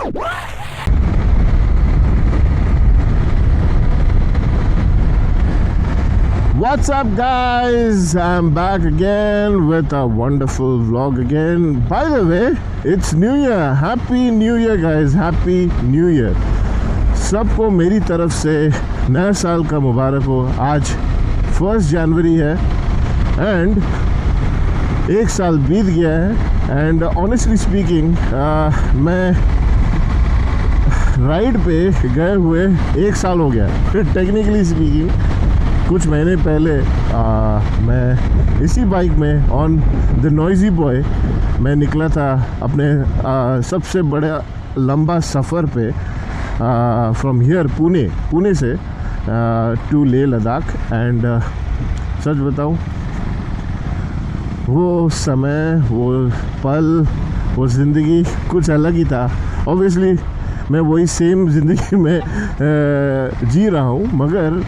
What's up guys, I'm back again with a wonderful vlog again. By the way, it's New Year. Happy New Year guys, Happy New Year. सबको मेरी तरफ से नए साल का मुबारक हो. आज 1 जनवरी है एंड एक साल बीत गया है. एंड ऑनेस्टली स्पीकिंग मैं राइड पे गए हुए 1 साल हो गया. टेक्निकली स्पीकिंग कुछ महीने पहले मैं इसी बाइक में ऑन द नॉइजी बॉय मैं निकला था अपने सबसे बड़ा लंबा सफ़र पे फ्रॉम हियर पुणे से टू लेह लद्दाख. एंड सच बताऊं, वो समय, वो पल, वो ज़िंदगी कुछ अलग ही था. ऑब्वियसली मैं वही सेम ज़िंदगी में जी रहा हूँ, मगर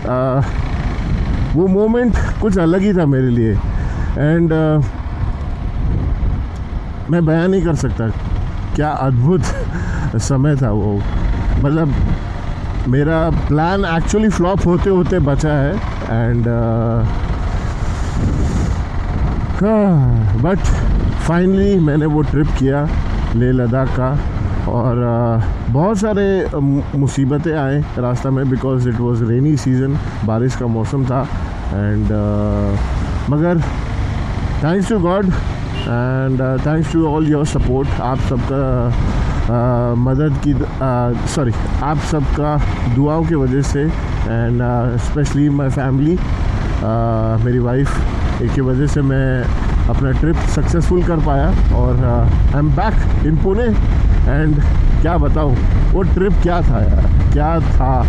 वो मोमेंट कुछ अलग ही था मेरे लिए. एंड मैं बयान नहीं कर सकता क्या अद्भुत समय था वो. मतलब मेरा प्लान एक्चुअली फ्लॉप होते होते बचा है. एंड बट फाइनली मैंने वो ट्रिप किया लेह लद्दाख का. और बहुत सारे मुसीबतें आए रास्ता में because it was rainy season, बारिश का मौसम था. एंड मगर thanks to God and thanks to all your support. आप सबका मदद की आप सबका दुआओं की वजह से एंड स्पेशली माय फैमिली, मेरी वाइफ की वजह से मैं अपना ट्रिप सक्सेसफुल कर पाया. और I am back in Pune. And क्या बताऊँ, वो ट्रिप क्या था यार, क्या था.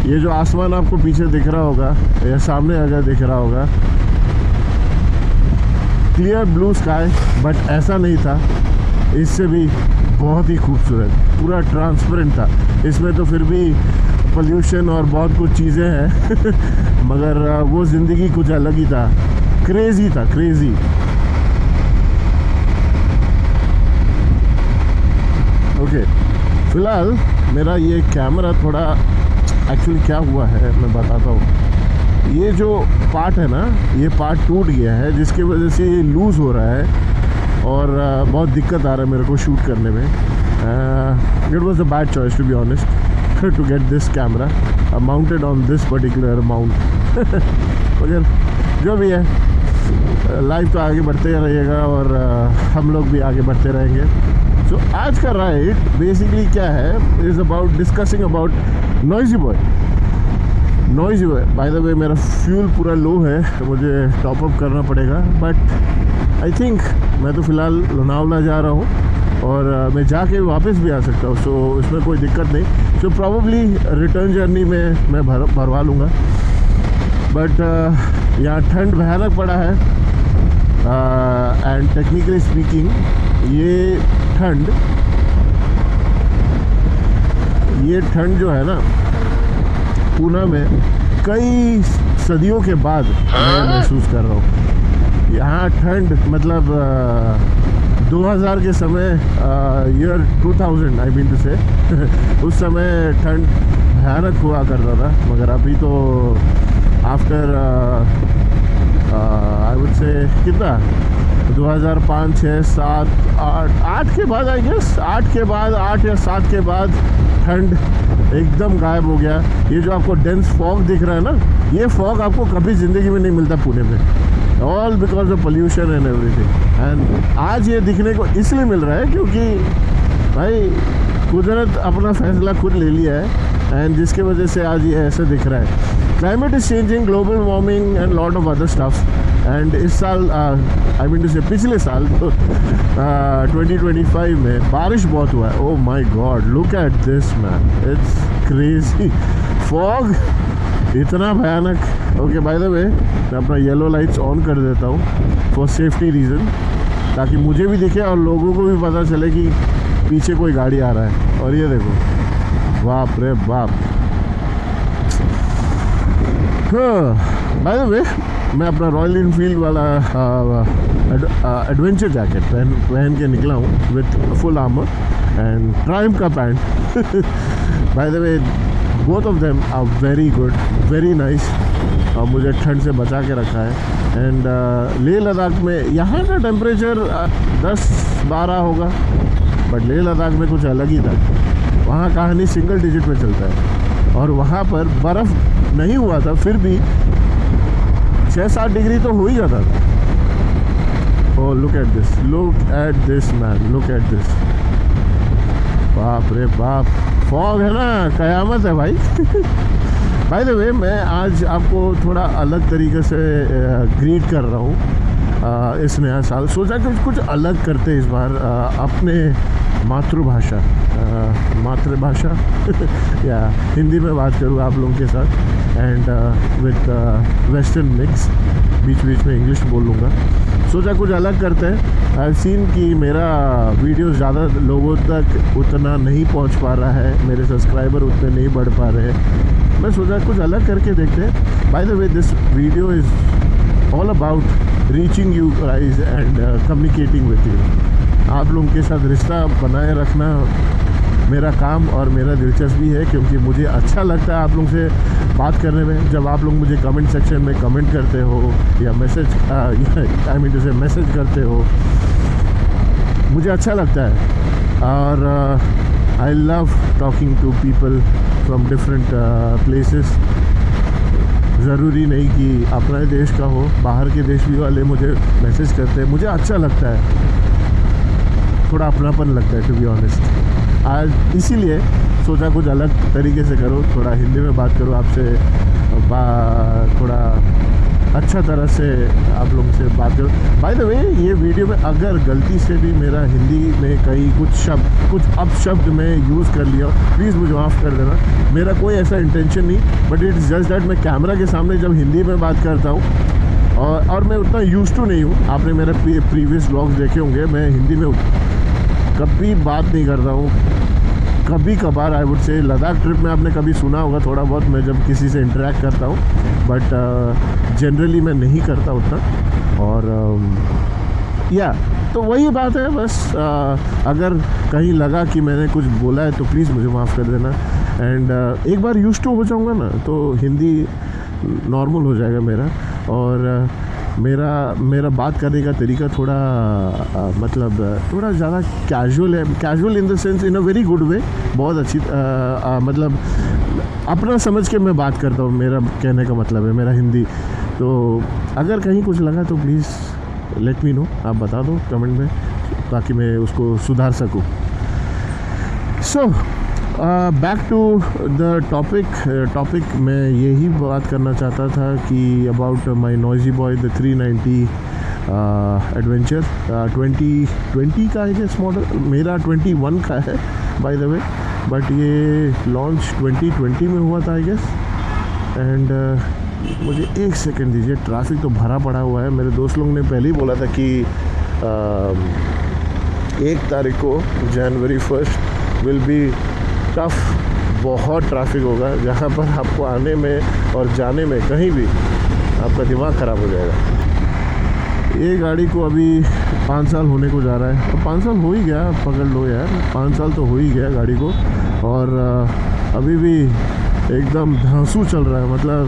ये जो आसमान आपको पीछे दिख रहा होगा या सामने अगर दिख रहा होगा, क्लियर ब्लू स्काई, बट ऐसा नहीं था. इससे भी बहुत ही खूबसूरत, पूरा ट्रांसपेरेंट था. इसमें तो फिर भी पोल्यूशन और बहुत कुछ चीज़ें हैं मगर वो ज़िंदगी कुछ अलग ही था. क्रेज़ी था, क्रेज़ी. ओके, फ़िलहाल मेरा ये कैमरा थोड़ा एक्चुअली क्या हुआ है मैं बताता हूँ. ये जो पार्ट है ना, ये पार्ट टूट गया है जिसकी वजह से ये लूज़ हो रहा है और बहुत दिक्कत आ रहा है मेरे को शूट करने में. It was a bad choice to be honest to get this camera mounted on this particular mount. मगर जो भी है, लाइफ तो आगे बढ़ते रहेगा और हम लोग भी आगे बढ़ते रहेंगे. सो आज का राइड बेसिकली क्या है, is about discussing about noisy boy. Bye the वे मेरा फ्यूल पूरा लो है तो मुझे टॉप अप करना पड़ेगा. बट आई थिंक मैं तो फ़िलहाल लोनावला जा रहा हूँ और मैं जाके वापस भी आ सकता हूँ. सो इसमें कोई दिक्कत नहीं. सो प्रॉबली रिटर्न जर्नी में मैं भरवा लूँगा. बट यहाँ ठंड भयानक पड़ा है. एंड टेक्निकली स्पीकिंग ये ठंड जो है ना, पूना में कई सदियों के बाद मैं महसूस कर रहा हूँ. यहाँ ठंड मतलब 2000 के समय, ईयर 2000 आई मीन टू से उस समय ठंड भयानक हुआ करता था. मगर अभी तो आफ्टर आई वुड से कितना 2005, 6, 7, 8 के बाद, आई गेस 8 के बाद, 8 या 7 के बाद ठंड एकदम गायब हो गया. ये जो आपको डेंस फॉग दिख रहा है ना, ये फॉग आपको कभी ज़िंदगी में नहीं मिलता पुणे में. All because of pollution and everything. And आज ये दिखने को इसलिए मिल रहा है क्योंकि भाई कुदरत अपना फैसला खुद ले लिया है एंड जिसके वजह से आज ये ऐसे दिख रहा है. Climate is changing, global warming and lot of other stuffs. And इस साल आई मीन टू से पिछले साल तो 2025 में बारिश बहुत हुआ है. Oh my God, look at this man, it's crazy. Fog इतना भयानक. ओके, बाय द वे मैं अपना येलो लाइट्स ऑन कर देता हूँ फॉर सेफ्टी रीज़न, ताकि मुझे भी दिखे और लोगों को भी पता चले कि पीछे कोई गाड़ी आ रहा है. और ये देखो, बाप रे बाप. बाय द वे मैं अपना रॉयल इनफील्ड वाला एडवेंचर जैकेट पहन के निकला हूँ with full armour. And Triumph का पैंट। By the way both of them are very good, very nice, और मुझे ठंड से बचा के रखा है। एंड लेह लद्दाख में यहाँ का टेम्परेचर 10-12 होगा, बट लेह लद्दाख में कुछ अलग ही था। वहाँ कहानी सिंगल डिजिट में चलता है, और वहाँ पर बर्फ़ नहीं हुआ था, फिर भी 6-7 डिग्री तो हो ही जाता था। Oh look at this man, look at this, बाप रे बाप, फॉग है ना, कयामत है भाई। बाय द वे मैं आज आपको थोड़ा अलग तरीके से ग्रीट कर रहा हूँ इस नया साल। सोचा कि कुछ अलग करते इस बार, अपने मातृभाषा या हिंदी में बात करूँ आप लोगों के साथ, एंड विथ वेस्टर्न मिक्स, बीच बीच में इंग्लिश बोल लूँगा। सोचा कुछ अलग करते हैं। आई सीन कि मेरा वीडियो ज़्यादा लोगों तक उतना नहीं पहुंच पा रहा है, मेरे सब्सक्राइबर उतने नहीं बढ़ पा रहे हैं। मैं सोचा कुछ अलग करके देखते हैं। Bye the way this video is all about reaching you guys and communicating with you. आप लोगों के साथ रिश्ता बनाए रखना मेरा काम और मेरा दिलचस्पी है, क्योंकि मुझे अच्छा लगता है आप लोगों से बात करने में। जब आप लोग मुझे कमेंट सेक्शन में कमेंट करते हो या मैसेज आई मीन जैसे मैसेज करते हो, मुझे अच्छा लगता है। और I love talking to people from different places. ज़रूरी नहीं कि अपना देश का हो, बाहर के देश भी वाले मुझे मैसेज करते हैं, मुझे अच्छा लगता है, थोड़ा अपनापन लगता है टू बी ऑनेस्ट। आज इसीलिए सोचा कुछ अलग तरीके से करो, थोड़ा हिंदी में बात करो आपसे, थोड़ा अच्छा तरह से आप लोगों से बात करो। बाय द वे ये वीडियो में अगर गलती से भी मेरा हिंदी में कहीं कुछ अपशब्द मैं यूज़ कर लिया, प्लीज़ मुझे माफ़ कर देना, मेरा कोई ऐसा इंटेंशन नहीं, बट इट्स जस्ट दैट मैं कैमरा के सामने जब हिंदी में बात करता हूँ और मैं उतना यूज़ टू नहीं हूँ। आपने मेरे प्रीवियस व्लॉग्स देखे होंगे, मैं हिंदी में कभी बात नहीं करता हूँ, कभी कभार I would say. Ladakh trip में आपने कभी सुना होगा थोड़ा बहुत मैं जब किसी से इंटरेक्ट करता हूँ, बट जनरली मैं नहीं करता उतना। और या तो वही बात है बस। अगर कहीं लगा कि मैंने कुछ बोला है तो प्लीज़ मुझे माफ़ कर देना। एंड एक बार यूज़ टू हो जाऊँगा ना तो हिंदी नॉर्मल हो जाएगा मेरा, और मेरा बात करने का तरीका थोड़ा मतलब थोड़ा ज़्यादा कैजुअल है। Casual in the sense in a very good way, बहुत अच्छी मतलब अपना समझ के मैं बात करता हूँ, मेरा कहने का मतलब है मेरा हिंदी। तो अगर कहीं कुछ लगा तो प्लीज़ लेट मी नो, आप बता दो कमेंट में ताकि मैं उसको सुधार सकूँ। So back to the topic मैं यही बात करना चाहता था कि about my noisy boy the 390 adventure 2020 का है मॉडल, मेरा 21 का है बाय द वे, बट ये लॉन्च 2020 में हुआ था आई गेस। एंड मुझे एक सेकंड दीजिए, ट्रैफिक तो भरा पड़ा हुआ है। मेरे दोस्त लोग ने पहले ही बोला था कि 1 तारीख को जनवरी 1 विल बी टफ, बहुत ट्रैफिक होगा, जहाँ पर आपको आने में और जाने में कहीं भी आपका दिमाग ख़राब हो जाएगा। ये गाड़ी को अभी 5 साल होने को जा रहा है, तो 5 साल हो ही गया, पकड़ लो यार, 5 साल तो हो ही गया गाड़ी को, और अभी भी एकदम धांसू चल रहा है। मतलब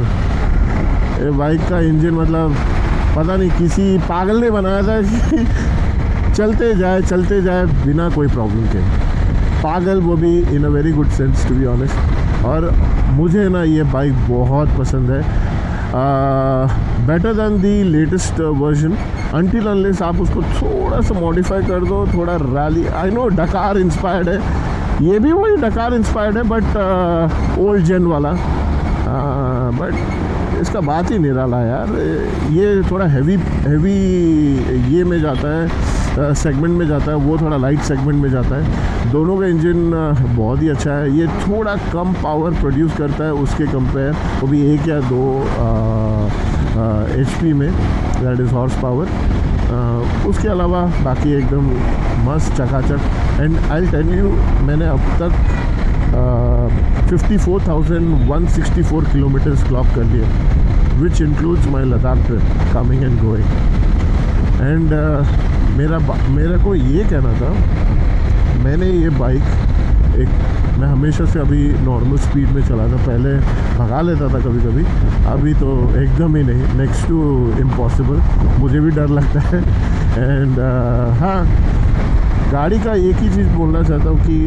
ये बाइक का इंजन मतलब पता नहीं किसी पागल ने बनाया था कि चलते जाए बिना कोई प्रॉब्लम के। पागल, वो भी in a very good sense to be honest. और मुझे ना ये बाइक बहुत पसंद है, better than the latest version, until unless आप उसको थोड़ा सा मॉडिफाई कर दो, थोड़ा rally. I know Dakar inspired है, ये भी वही डकार इंस्पायर्ड है, बट ओल्ड जेन वाला, बट इसका बात ही निराला यार। ये थोड़ा हैवी ये में जाता है, सेगमेंट में जाता है, वो थोड़ा लाइट सेगमेंट में जाता है। दोनों का इंजन बहुत ही अच्छा है। ये थोड़ा कम पावर प्रोड्यूस करता है उसके कंपेयर, वो भी 1 या 2 HP में, दैट इज़ हॉर्स पावर। उसके अलावा बाकी एकदम मस्त चकाचक। एंड आई टेल यू, मैंने अब तक 54,164 किलोमीटर्स क्लॉक कर लिए, which includes my Ladakh trip coming and going. And मेरा को ये कहना था, मैंने ये बाइक मैं हमेशा से अभी नॉर्मल स्पीड में चलाता, पहले भगा लेता था कभी कभी, अभी तो एकदम ही नहीं, नेक्स्ट टू इम्पॉसिबल, मुझे भी डर लगता है। एंड हाँ, गाड़ी का एक ही चीज़ बोलना चाहता हूँ कि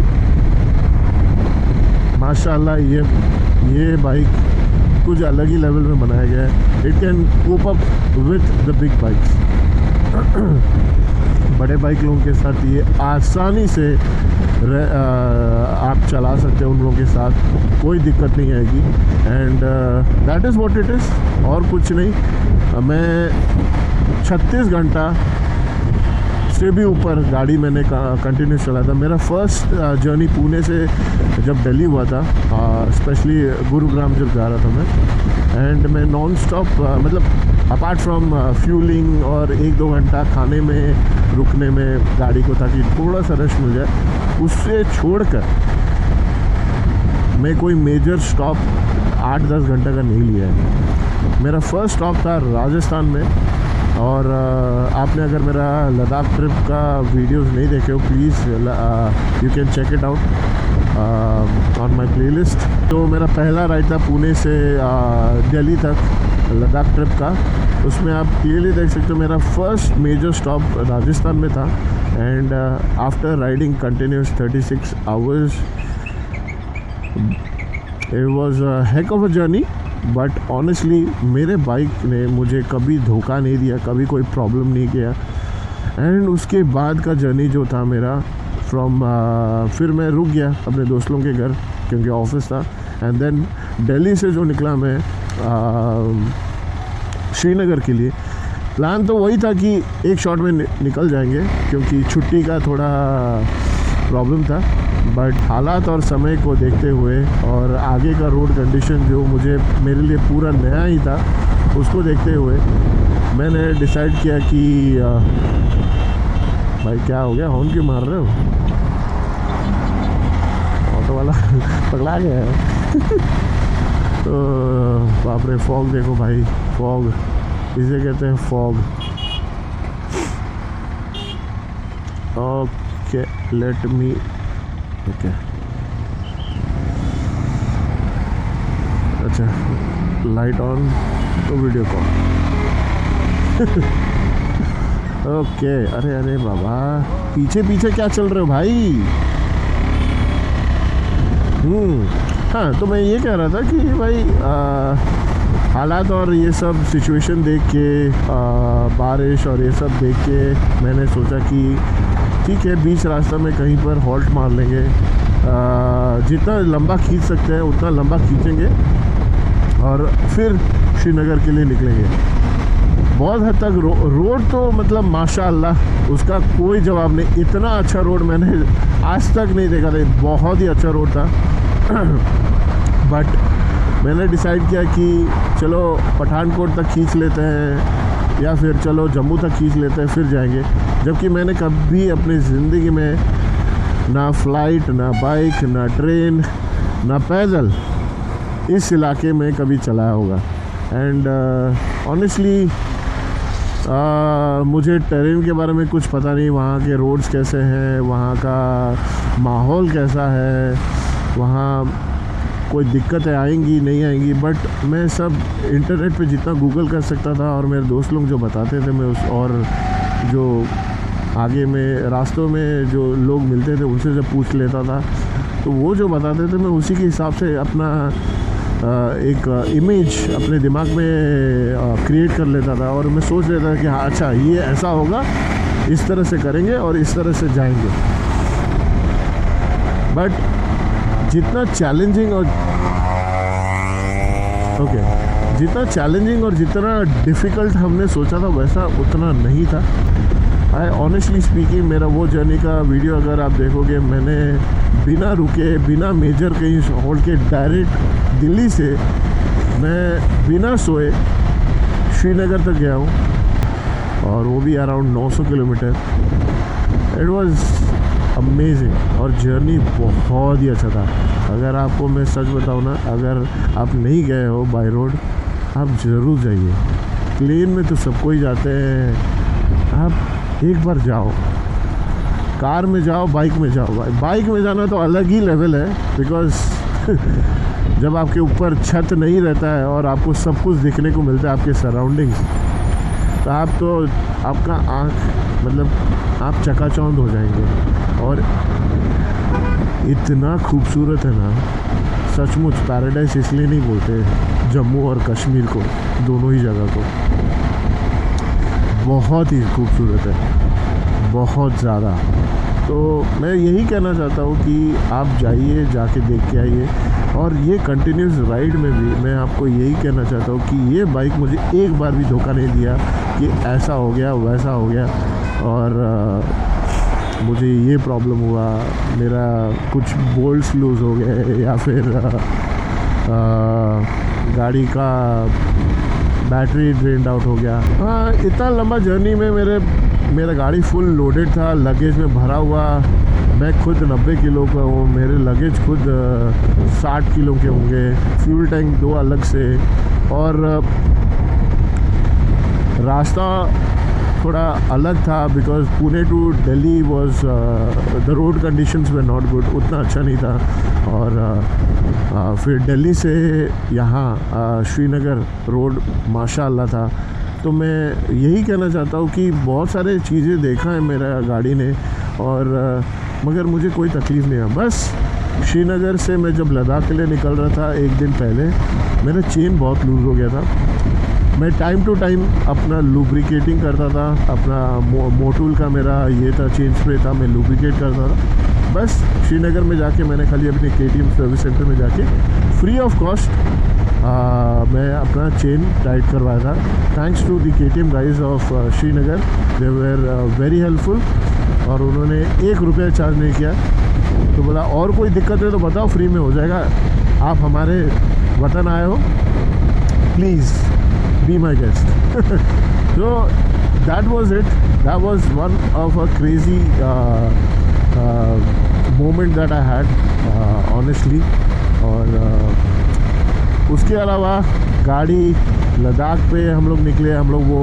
माशाल्लाह ये बाइक कुछ अलग ही लेवल में बनाया गया है। It can cope up with the big bikes. बड़े बाइक लोगों के साथ ये आसानी से आप चला सकते हैं, उन लोगों के साथ कोई दिक्कत नहीं आएगी। And that is what it is, और कुछ नहीं। मैं 36 घंटा से भी ऊपर गाड़ी मैंने कंटिन्यूस चला था। मेरा फर्स्ट जर्नी पुणे से जब दिल्ली हुआ था, स्पेशली गुरुग्राम जब जा रहा था मैं, एंड मैं नॉन स्टॉप मतलब अपार्ट फ्रॉम फ्यूलिंग और 1-2 घंटा खाने में रुकने में गाड़ी को, ताकि थोड़ा सा रेस्ट मिल जाए, उससे छोड़कर मैं कोई मेजर स्टॉप 8-10 घंटे का नहीं लिया है। मेरा फर्स्ट स्टॉप था राजस्थान में, और आपने अगर मेरा लद्दाख ट्रिप का वीडियोस नहीं देखे हो, please you can check it out on my playlist. तो मेरा पहला राइड था पुणे से दिल्ली तक लद्दाख ट्रिप का, उसमें आप क्लियरली देख सकते हो मेरा फर्स्ट मेजर स्टॉप राजस्थान में था। And after riding continuous 36 hours, it was a Keck of a journey, but honestly मेरे बाइक ने मुझे कभी धोखा नहीं दिया, कभी कोई प्रॉब्लम नहीं किया। एंड उसके बाद का जर्नी जो था मेरा फ्रॉम फिर मैं रुक गया अपने दोस्तों के घर क्योंकि ऑफिस था। एंड देन दिल्ली से जो निकला मैं श्रीनगर के लिए, प्लान तो वही था कि एक शॉट में निकल जाएंगे क्योंकि छुट्टी का थोड़ा प्रॉब्लम था, बट हालात और समय को देखते हुए और आगे का रोड कंडीशन जो मेरे लिए पूरा नया ही था, उसको देखते हुए मैंने डिसाइड किया कि भाई क्या हो गया, हॉर्न क्यों मार रहे हो, ऑटो वाला पकड़ा गया है। तो बाप रे, फॉग देखो भाई, फॉग इसे कहते हैं fog. Okay, let me, okay, अच्छा, लाइट ऑन तो वीडियो कॉल। ओके, अरे बाबा, पीछे पीछे क्या चल रहे हो भाई। हाँ, तो मैं ये कह रहा था कि भाई हालात और ये सब सिचुएशन देख के, बारिश और ये सब देख के मैंने सोचा कि ठीक है, बीच रास्ता में कहीं पर हॉल्ट मार लेंगे, जितना लंबा खींच सकते हैं उतना लंबा खींचेंगे और फिर श्रीनगर के लिए निकलेंगे। बहुत हद तक रोड तो मतलब माशाअल्लाह उसका कोई जवाब नहीं, इतना अच्छा रोड मैंने आज तक नहीं देखा था, बहुत ही अच्छा रोड था। बट मैंने डिसाइड किया कि चलो पठानकोट तक खींच लेते हैं या फिर चलो जम्मू तक खींच लेते हैं, फिर जाएंगे। जबकि मैंने कभी अपनी ज़िंदगी में ना फ्लाइट, ना बाइक, ना ट्रेन, ना पैदल इस इलाके में कभी चलाया होगा। एंड ऑनेस्टली मुझे टेरेन के बारे में कुछ पता नहीं, वहाँ के रोड्स कैसे हैं, वहाँ का माहौल कैसा है, वहाँ कोई दिक्कतें आएंगी नहीं आएंगी, बट मैं सब इंटरनेट पे जितना गूगल कर सकता था और मेरे दोस्त लोग जो बताते थे मैं और जो आगे में रास्तों में जो लोग मिलते थे उनसे जब पूछ लेता था, तो वो जो बताते थे मैं उसी के हिसाब से अपना एक इमेज अपने दिमाग में क्रिएट कर लेता था और मैं सोच लेता था कि हाँ अच्छा ये ऐसा होगा, इस तरह से करेंगे और इस तरह से जाएंगे। बट जितना चैलेंजिंग और जितना डिफ़िकल्ट हमने सोचा था वैसा उतना नहीं था। आई ऑनेस्टली स्पीकिंग, मेरा वो जर्नी का वीडियो अगर आप देखोगे, मैंने बिना रुके, बिना मेजर कहीं होल्ड के डायरेक्ट दिल्ली से मैं बिना सोए श्रीनगर तक गया हूँ और वो भी around 900 kilometre. It was amazing और जर्नी बहुत ही अच्छा था। अगर आपको मैं सच बताऊँ ना, अगर आप नहीं गए हो बाय रोड, आप ज़रूर जाइए। प्लेन में तो सबको ही जाते हैं, आप एक बार जाओ, कार में जाओ, बाइक में जाओ। बाइक में जाना तो अलग ही लेवल है, बिकॉज जब आपके ऊपर छत नहीं रहता है और आपको सब कुछ दिखने को मिलता है, आपके सराउंडिंग्स, तो आपका आँख मतलब आप चकाचौंध हो जाएंगे। और इतना खूबसूरत है ना, सचमुच पैराडाइज इसलिए नहीं बोलते जम्मू और कश्मीर को, दोनों ही जगह को। बहुत ही खूबसूरत है, बहुत ज़्यादा। तो मैं यही कहना चाहता हूँ कि आप जाइए, जाके देख के आइए। और ये कंटिन्यूस राइड में भी मैं आपको यही कहना चाहता हूँ कि ये बाइक मुझे एक बार भी धोखा नहीं दिया कि ऐसा हो गया, वैसा हो गया और मुझे ये प्रॉब्लम हुआ, मेरा कुछ बोल्ट्स लूज़ हो गए या फिर गाड़ी का बैटरी ड्रेन्ड आउट हो गया। हाँ, इतना लंबा जर्नी में मेरा गाड़ी फुल लोडेड था, लगेज में भरा हुआ। मैं खुद 90 किलो का हूँ, मेरे लगेज खुद 60 किलो के होंगे, फ्यूल टैंक 2 अलग से। और रास्ता थोड़ा अलग था because Pune to Delhi was the road conditions were not good, उतना अच्छा नहीं था। और फिर दिल्ली से यहाँ श्रीनगर रोड माशाअल्लाह था। तो मैं यही कहना चाहता हूँ कि बहुत सारे चीज़ें देखा है मेरा गाड़ी ने, और मगर मुझे कोई तकलीफ़ नहीं है। बस श्रीनगर से मैं जब लद्दाख के लिए निकल रहा था एक दिन पहले, मेरा चेन बहुत लूज़ हो गया था। मैं टाइम टू टाइम अपना लुब्रिकेटिंग करता था, अपना मोटूल का मेरा ये था, चेन स्प्रे था, मैं लुब्रिकेट करता था। बस श्रीनगर में जाके मैंने खाली अपने KTM सर्विस सेंटर में जाके फ्री ऑफ कॉस्ट मैं अपना चेन टाइट करवाया था। Thanks to the KTM guys of Srinagar, they were very helpful. और उन्होंने 1 रुपया चार्ज नहीं किया। तो बोला और कोई दिक्कत है तो बताओ, फ्री में हो जाएगा, आप हमारे वतन आए हो, please be my guest. So that was it. That was one of a crazy moment that I had, honestly. और उसके अलावा गाड़ी लद्दाख पे हम लोग निकले, हम लोग वो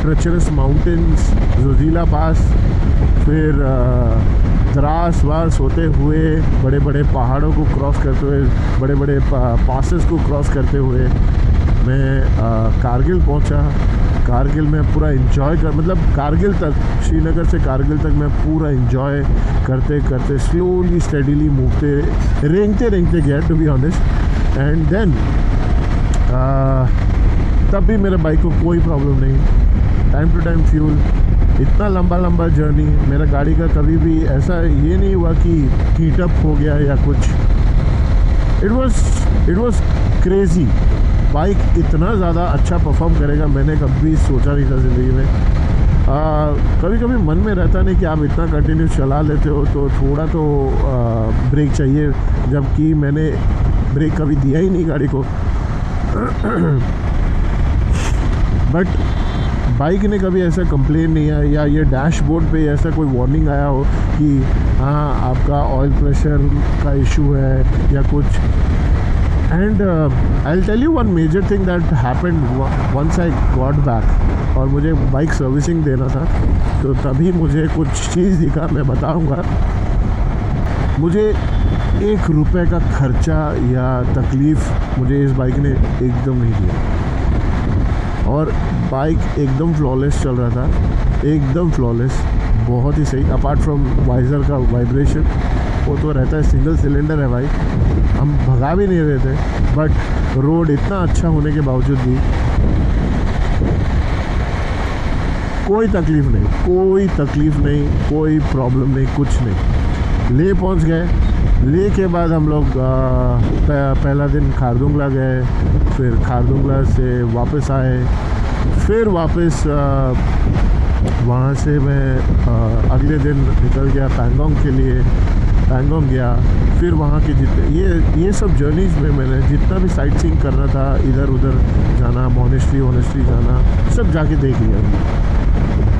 ट्रेचरस माउंटेन्स, जोजिला पास, फिर द्रास वास होते हुए, बड़े बड़े पहाड़ों को क्रॉस करते हुए, बड़े बड़े पासेस को क्रॉस करते हुए मैं कारगिल पहुंचा। कारगिल में पूरा इंजॉय मतलब कारगिल तक, श्रीनगर से कारगिल तक मैं पूरा इंजॉय करते करते स्लोली स्टेडीली रेंगते गया, to be honest. And then तब भी मेरे बाइक को कोई प्रॉब्लम नहीं, टाइम टू टाइम फ्यूल। इतना लंबा जर्नी मेरा गाड़ी का कभी भी ऐसा ये नहीं हुआ कि हीट अप हो गया या कुछ। It was crazy. बाइक इतना ज़्यादा अच्छा परफॉर्म करेगा मैंने कभी सोचा नहीं था ज़िंदगी में। कभी कभी मन में रहता नहीं कि आप इतना कंटिन्यूस चला लेते हो तो थोड़ा तो ब्रेक चाहिए, जबकि मैंने ब्रेक कभी दिया ही नहीं गाड़ी को। बट बाइक ने कभी ऐसा कंप्लेन नहीं आया या ये डैशबोर्ड पे ऐसा कोई वार्निंग आया हो कि हाँ आपका ऑयल प्रेशर का इशू है या कुछ। And I tell you one major thing that happened once I got back, और मुझे बाइक सर्विसिंग देना था तो तभी मुझे कुछ चीज़ दिखा, मैं बताऊंगा। मुझे 1 रुपये का खर्चा या तकलीफ़ मुझे इस बाइक ने एकदम नहीं दिया। और बाइक एकदम फ्लॉलेस चल रहा था, एकदम फ्लॉलेस, बहुत ही सही। अपार्ट फ्रॉम वाइज़र का वाइब्रेशन, वो तो रहता है, सिंगल सिलेंडर है बाइक, हम भगा भी नहीं रहे थे। बट रोड इतना अच्छा होने के बावजूद भी कोई तकलीफ़ नहीं, कोई प्रॉब्लम नहीं, कुछ नहीं। ले पहुंच गए। ले के बाद हम लोग पहला दिन खारदुंगला गए, फिर खारदुंगला से वापस आए, फिर वापस वहाँ से मैं अगले दिन निकल गया पैंगोंग के लिए। पैंगोंग गया, फिर वहाँ के जितने ये सब जर्नीज़ में मैंने जितना भी साइट सीइंग करना था, इधर उधर जाना, मोनेस्ट्री जाना, सब जाके देख लिया।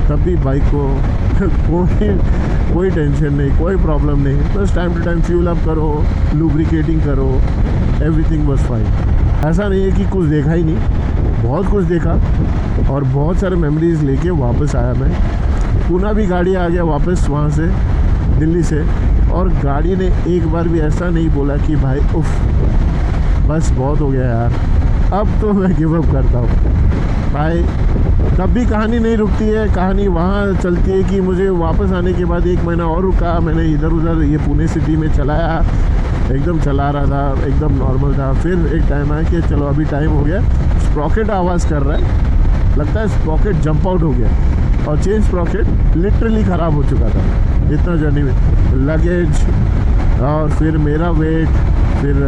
तब भी बाइक को कोई टेंशन नहीं, कोई प्रॉब्लम नहीं। बस time to time fuel up करो, लुब्रिकेटिंग करो, एवरीथिंग वाज फाइन। ऐसा नहीं है कि कुछ देखा ही नहीं, बहुत कुछ देखा और बहुत सारे मेमोरीज़ लेके वापस आया मैं। पुणे भी गाड़ी आ गया वापस वहाँ से, दिल्ली से, और गाड़ी ने एक बार भी ऐसा नहीं बोला कि भाई उफ बस बहुत हो गया यार, अब तो मैं गिव अप करता हूँ। भाई तब भी कहानी नहीं रुकती है, कहानी वहाँ चलती है कि मुझे वापस आने के बाद 1 महीना और रुका, मैंने इधर उधर ये पुणे सिटी में चलाया, एकदम चला रहा था, एकदम नॉर्मल था। फिर एक टाइम आया कि चलो अभी टाइम हो गया, स्प्रॉकेट आवाज़ कर रहा है, लगता है स्प्रॉकेट जंप आउट हो गया, और चेन स्प्रॉकेट लिटरली ख़राब हो चुका था इतना जर्नी में, लगेज और फिर मेरा वेट, फिर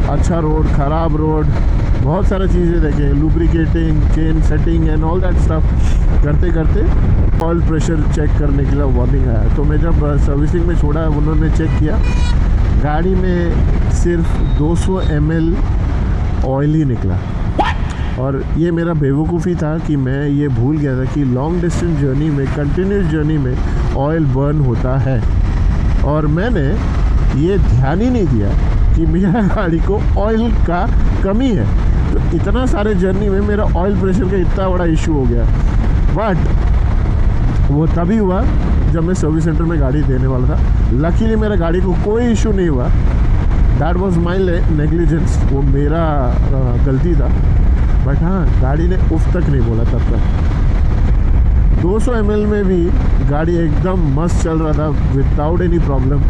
अच्छा रोड, ख़राब रोड, बहुत सारी चीज़ें देखे, lubricating, chain setting and all that stuff करते करते ऑयल प्रेशर चेक करने के लिए वार्निंग आया। तो मैं जब सर्विसिंग में छोड़ा, उन्होंने चेक किया, गाड़ी में सिर्फ 200 ml ऑयल ही निकला। और ये मेरा बेवकूफ़ी था कि मैं ये भूल गया था कि लॉन्ग डिस्टेंस जर्नी में, कंटिन्यूस जर्नी में ऑयल बर्न होता है, और मैंने ये ध्यान ही नहीं दिया कि मेरा गाड़ी को ऑयल का कमी है। तो इतना सारे जर्नी में मेरा ऑयल प्रेशर का इतना बड़ा इशू हो गया। बट वो तभी हुआ जब मैं सर्विस सेंटर में गाड़ी देने वाला था। लकीली मेरा गाड़ी को कोई इशू नहीं हुआ, दैट वाज माय नेग्लिजेंस, वो मेरा गलती था। बट हाँ, गाड़ी ने उफ तक नहीं बोला तब तक। 200 ml में भी गाड़ी एकदम मस्त चल रहा था विदाउट एनी प्रॉब्लम,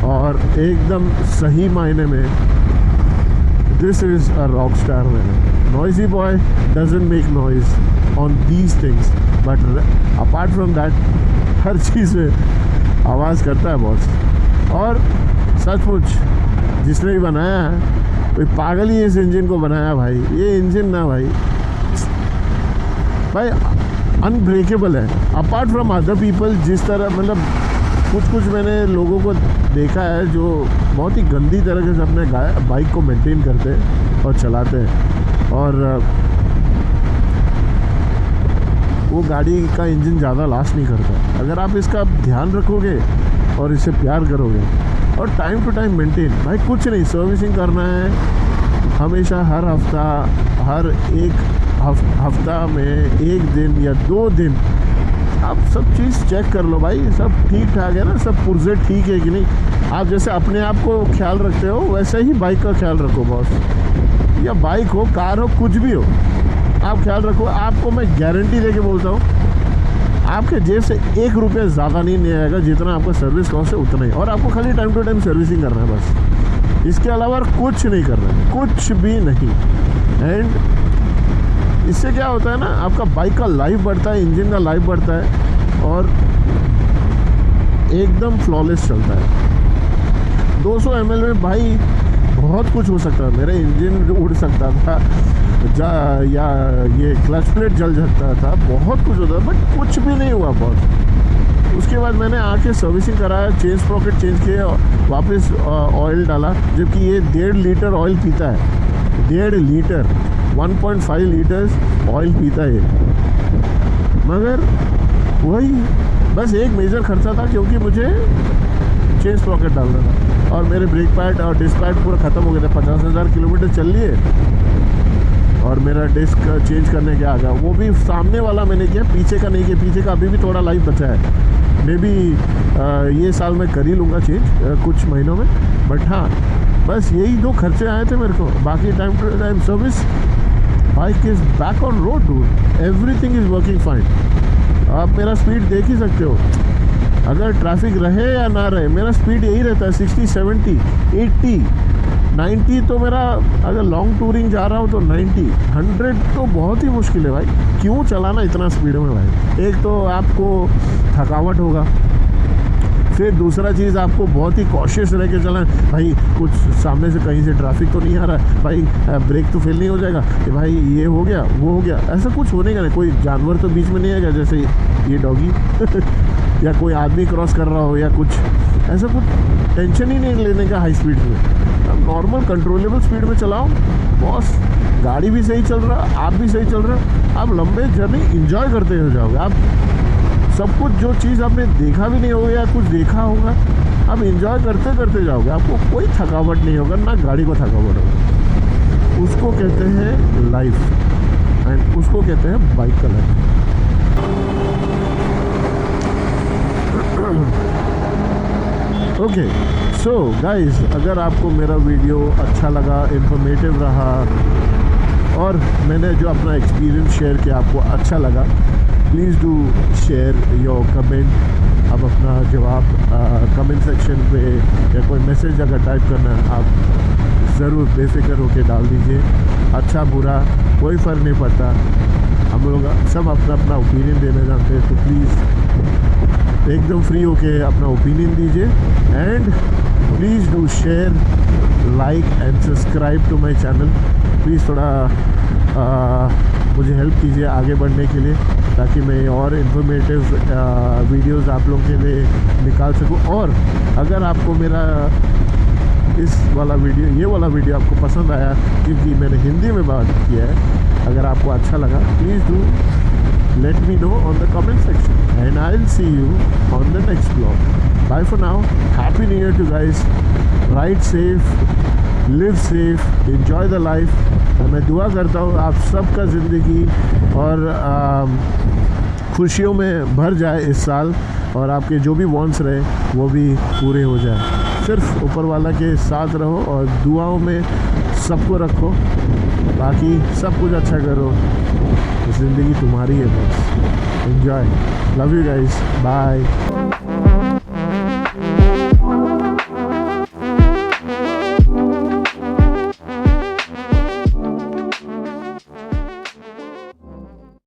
और एकदम सही मायने में this is a rock star man. Noisy boy doesn't make noise on these things, but apart from that हर चीज़ में आवाज़ करता है बॉस। और सचमुच जिसने भी बनाया है कोई पागल ही इस इंजन को बनाया भाई। ये इंजन ना भाई अनब्रेकेबल है, अपार्ट फ्रॉम अदर पीपल। जिस तरह मतलब कुछ मैंने लोगों को देखा है जो बहुत ही गंदी तरीके से अपने बाइक को मेंटेन करते हैं और चलाते हैं, और वो गाड़ी का इंजन ज़्यादा लास्ट नहीं करता। अगर आप इसका ध्यान रखोगे और इसे प्यार करोगे और टाइम टू टाइम मेंटेन, भाई कुछ नहीं, सर्विसिंग करना है हमेशा, हर हफ्ता, हर एक हफ्ता में 1 दिन या 2 दिन आप सब चीज़ चेक कर लो भाई, सब ठीक ठाक है ना, सब पुर्जे ठीक है कि नहीं। आप जैसे अपने आप को ख्याल रखते हो वैसे ही बाइक का ख्याल रखो बॉस, या बाइक हो, कार हो, कुछ भी हो, आप ख्याल रखो। आपको मैं गारंटी दे के बोलता हूँ, आपके जेब से 1 रुपया ज़्यादा नहीं आएगा, जितना आपका सर्विस कॉस्ट है उतना ही, और आपको खाली टाइम टू टाइम सर्विसिंग करना है बस, इसके अलावा कुछ नहीं करना है, कुछ भी नहीं। एंड इससे क्या होता है ना, आपका बाइक का लाइफ बढ़ता है, इंजन का लाइफ बढ़ता है, और एकदम फ्लॉलेस चलता है। 200 ml में भाई बहुत कुछ हो सकता है, मेरा इंजन उड़ सकता था, या ये क्लच प्लेट जल सकता था, बहुत कुछ होता, बट कुछ भी नहीं हुआ बॉस। उसके बाद मैंने आके सर्विसिंग कराया, चेन स्प्रॉकेट चेंज किया, वापस ऑयल डाला, जबकि ये 1.5 लीटर ऑयल पीता है, 1.5 लीटर, 1.5 लीटर्स ऑयल पीता है। मगर वही बस एक मेजर खर्चा था, क्योंकि मुझे चेन स्प्रॉकेट डालना था, और मेरे ब्रेक पैड और डिस्क पैड पूरा ख़त्म हो गया था। 50,000 किलोमीटर चल लिए और मेरा डिस्क चेंज करने के आ गया, वो भी सामने वाला मैंने किया, पीछे का नहीं किया। पीछे का अभी भी थोड़ा लाइफ बचा है, मे बी ये साल मैं कर ही लूँगा चेंज कुछ महीनों में। बट हाँ, बस यही 2 खर्चे आए थे मेरे को, बाकी time to time service. Bike is back on road dude, everything is working fine. आप मेरा स्पीड देख ही सकते हो, अगर ट्रैफिक रहे या ना रहे, मेरा स्पीड यही रहता है 60, 70, 80, 90। तो मेरा अगर लॉन्ग टूरिंग जा रहा हूँ तो 90, 100 तो बहुत ही मुश्किल है भाई। क्यों चलाना इतना स्पीड में भाई? एक तो आपको थकावट होगा, फिर दूसरा चीज़ आपको बहुत ही कॉशियस रह के चलाना, भाई कुछ सामने से कहीं से ट्रैफिक तो नहीं आ रहा है, भाई ब्रेक तो फेल नहीं हो जाएगा कि भाई ये हो गया वो हो गया, ऐसा कुछ होने का नहीं। कोई जानवर तो बीच में नहीं आएगा, जैसे ये डॉगी या कोई आदमी क्रॉस कर रहा हो या कुछ, ऐसा कुछ टेंशन ही नहीं लेने का हाई स्पीड में। आप नॉर्मल कंट्रोलेबल स्पीड में चलाओ बॉस, गाड़ी भी सही चल रहा, आप भी सही चल रहा, आप लंबे जर्नी इंजॉय करते हो जाओगे। आप सब कुछ जो चीज़ आपने देखा भी नहीं होगा या कुछ देखा होगा, आप इंजॉय करते करते जाओगे, आपको कोई थकावट नहीं होगा, ना गाड़ी को थकावट होगा। उसको कहते हैं लाइफ, एंड उसको कहते हैं बाइक का लाइफ। ओके सो गाइस, अगर आपको मेरा वीडियो अच्छा लगा, इंफॉर्मेटिव रहा और मैंने जो अपना एक्सपीरियंस शेयर किया आपको अच्छा लगा, please do share your comment. आप अपना जवाब कमेंट सेक्शन पे या कोई मैसेज अगर टाइप करना है आप ज़रूर बेफिक्र होकर डाल दीजिए। अच्छा बुरा कोई फ़र्क नहीं पड़ता, हम लोग सब अपना अपना ओपिनियन देना जानते हैं, तो प्लीज़ एकदम फ्री होके अपना ओपिनियन दीजिए। And please do share, like and subscribe to my channel. Please थोड़ा मुझे हेल्प कीजिए आगे बढ़ने के लिए, ताकि मैं और इन्फॉर्मेटिव वीडियोस आप लोगों के लिए निकाल सकूं। और अगर आपको मेरा इस वाला वीडियो, ये वाला वीडियो आपको पसंद आया, क्योंकि मैंने हिंदी में बात किया है, अगर आपको अच्छा लगा please do let me know on the comment section, and I'll see you on the next vlog. Bye for now. Happy New Year to guys. Ride safe, live safe, enjoy the life. और मैं दुआ करता हूँ आप सबका ज़िंदगी और खुशियों में भर जाए इस साल, और आपके जो भी वॉन्ट्स रहे वो भी पूरे हो जाए। सिर्फ ऊपर वाला के साथ रहो और दुआओं में सबको रखो, बाकी सब कुछ अच्छा करो। ज़िंदगी तुम्हारी है, बस enjoy. Love you guys, bye.